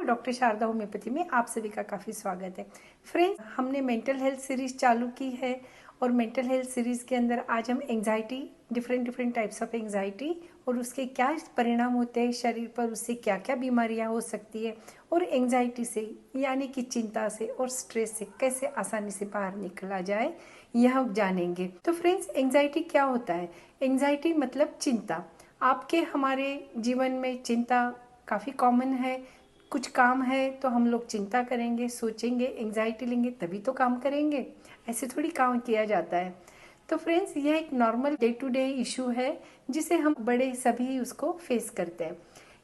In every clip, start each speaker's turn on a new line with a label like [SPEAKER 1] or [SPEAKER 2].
[SPEAKER 1] Doctor Sharda homeopathy में आप सभी का काफ़ी स्वागत है। फ्रेंड्स, हमने मेंटल हेल्थ सीरीज चालू की है और मेंटल हेल्थ सीरीज के अंदर आज हम anxiety, different types of anxiety और उसके क्या परिणाम होते हैं शरीर पर, उससे क्या क्या बीमारियां हो सकती है और एंजाइटी से यानी कि चिंता से और स्ट्रेस से कैसे आसानी से बाहर निकला जाए, यह जानेंगे। तो फ्रेंड्स, एंजाइटी क्या होता है? एंजाइटी मतलब चिंता। आपके हमारे जीवन में चिंता काफ़ी कॉमन है। कुछ काम है तो हम लोग चिंता करेंगे, सोचेंगे, एंजाइटी लेंगे तभी तो काम करेंगे, ऐसे थोड़ी काम किया जाता है। तो फ्रेंड्स, यह एक normal day to day issue है जिसे हम बड़े सभी उसको फेस करते हैं।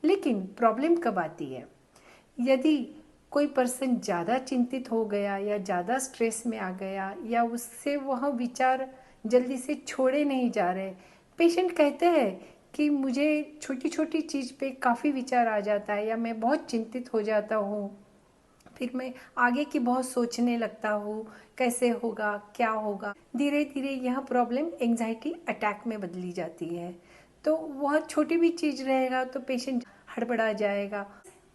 [SPEAKER 1] लेकिन प्रॉब्लम कब आती है? यदि कोई पर्सन ज़्यादा चिंतित हो गया या ज़्यादा स्ट्रेस में आ गया या उससे वह विचार जल्दी से छोड़े नहीं जा रहे। पेशेंट कहते हैं कि मुझे छोटी छोटी चीज़ पे काफ़ी विचार आ जाता है या मैं बहुत चिंतित हो जाता हूँ, फिर मैं आगे की बहुत सोचने लगता हूँ, कैसे होगा, क्या होगा। धीरे धीरे यह प्रॉब्लम एंजाइटी अटैक में बदली जाती है। तो वह छोटी भी चीज़ रहेगा तो पेशेंट हड़बड़ा जाएगा।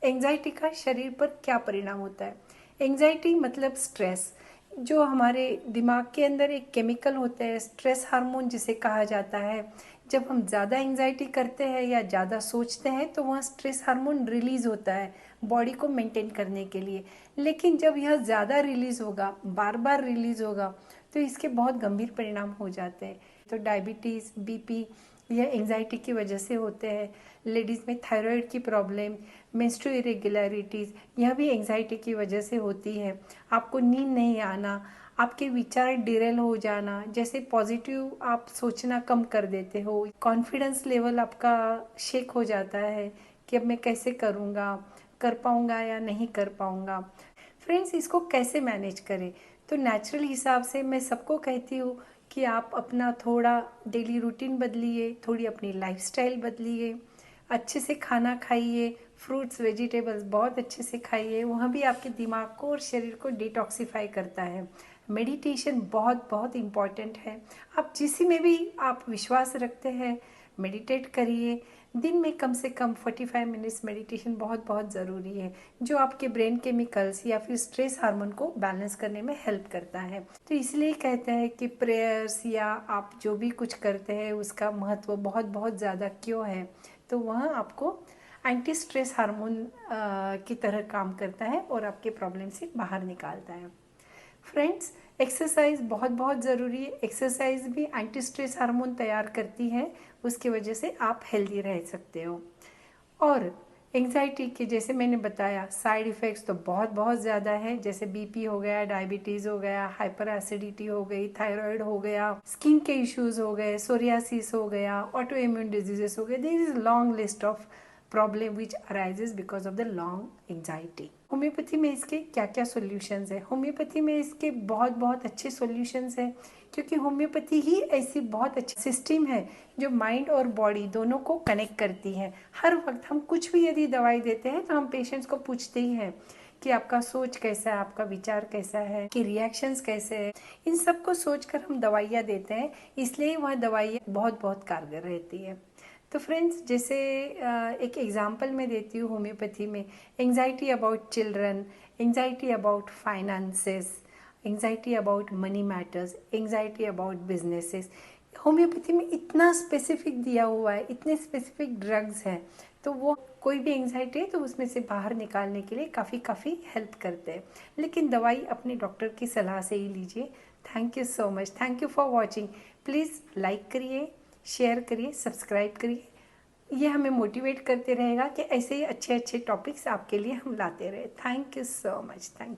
[SPEAKER 1] एंजाइटी का शरीर पर क्या परिणाम होता है? एंजाइटी मतलब स्ट्रेस, जो हमारे दिमाग के अंदर एक केमिकल होता है, स्ट्रेस हार्मोन जिसे कहा जाता है। जब हम ज़्यादा एंजाइटी करते हैं या ज़्यादा सोचते हैं तो वहाँ स्ट्रेस हार्मोन रिलीज़ होता है बॉडी को मेंटेन करने के लिए। लेकिन जब यह ज़्यादा रिलीज़ होगा, बार बार रिलीज़ होगा, तो इसके बहुत गंभीर परिणाम हो जाते हैं। तो डायबिटीज़, बीपी, यह एंजाइटी की वजह से होते हैं। लेडीज़ में थायराइड की प्रॉब्लम, मेंस्ट्रुअल इरेगुलरिटीज़, यह भी एंजाइटी की वजह से होती है। आपको नींद नहीं आना, आपके विचार डिरेल हो जाना, जैसे पॉजिटिव आप सोचना कम कर देते हो, कॉन्फिडेंस लेवल आपका शेक हो जाता है कि अब मैं कैसे करूँगा, कर पाऊँगा या नहीं कर पाऊँगा। फ्रेंड्स, इसको कैसे मैनेज करें? तो नेचुरल हिसाब से मैं सबको कहती हूँ कि आप अपना थोड़ा डेली रूटीन बदलिए, थोड़ी अपनी लाइफस्टाइल बदलिए, अच्छे से खाना खाइए, फ्रूट्स वेजिटेबल्स बहुत अच्छे से खाइए, वहाँ भी आपके दिमाग को और शरीर को डिटॉक्सिफाई करता है। मेडिटेशन बहुत बहुत इम्पॉर्टेंट है। आप जिस में भी आप विश्वास रखते हैं, मेडिटेट करिए। दिन में कम से कम 45 मिनट्स मेडिटेशन बहुत बहुत ज़रूरी है, जो आपके ब्रेन केमिकल्स या फिर स्ट्रेस हार्मोन को बैलेंस करने में हेल्प करता है। तो इसलिए कहते हैं कि प्रेयर्स या आप जो भी कुछ करते हैं उसका महत्व बहुत बहुत ज़्यादा क्यों है, तो वह आपको एंटी स्ट्रेस हार्मोन की तरह काम करता है और आपके प्रॉब्लम से बाहर निकालता है। फ्रेंड्स, एक्सरसाइज बहुत बहुत ज़रूरी है। एक्सरसाइज भी एंटी स्ट्रेस हार्मोन तैयार करती है, उसकी वजह से आप हेल्दी रह सकते हो। और एंजाइटी के जैसे मैंने बताया साइड इफ़ेक्ट्स तो बहुत बहुत ज़्यादा है, जैसे बीपी हो गया, डायबिटीज़ हो गया, हाइपर एसिडिटी हो गई, थायराइड हो गया, स्किन के इश्यूज हो गए, सोरियासिस हो गया, ऑटो इम्यून डिजीजेस हो गए। There is long list of problem which arises because of the long anxiety. Homeopathy में इसके क्या क्या सॉल्यूशंस है? होम्योपैथी में इसके बहुत बहुत अच्छे सॉल्यूशंस हैं, क्योंकि होम्योपैथी ही ऐसी बहुत अच्छी सिस्टम है जो माइंड और बॉडी दोनों को कनेक्ट करती है। हर वक्त हम कुछ भी यदि दवाई देते हैं तो हम पेशेंट्स को पूछते ही हैं कि आपका सोच कैसा है, आपका विचार कैसा है, कि रिएक्शंस कैसे हैं। इन सब को सोचकर हम दवाइयाँ देते हैं, इसलिए वह दवाइयाँ बहुत बहुत कारगर रहती है। तो फ्रेंड्स, जैसे एक एग्जांपल मैं देती हूँ होम्योपैथी में, anxiety about children, anxiety about finances, anxiety about money matters, anxiety about businesses. Homeopathy में इतना स्पेसिफिक दिया हुआ है, इतने स्पेसिफिक ड्रग्स हैं, तो वो कोई भी एंजाइटी है तो उसमें से बाहर निकालने के लिए काफ़ी हेल्प करते हैं। लेकिन दवाई अपने डॉक्टर की सलाह से ही लीजिए। Thank you so much. Thank you for watching. Please like करिए, शेयर करिए, सब्सक्राइब करिए। ये हमें मोटिवेट करते रहेगा कि ऐसे ही अच्छे अच्छे टॉपिक्स आपके लिए हम लाते रहे। Thank you so much. Thank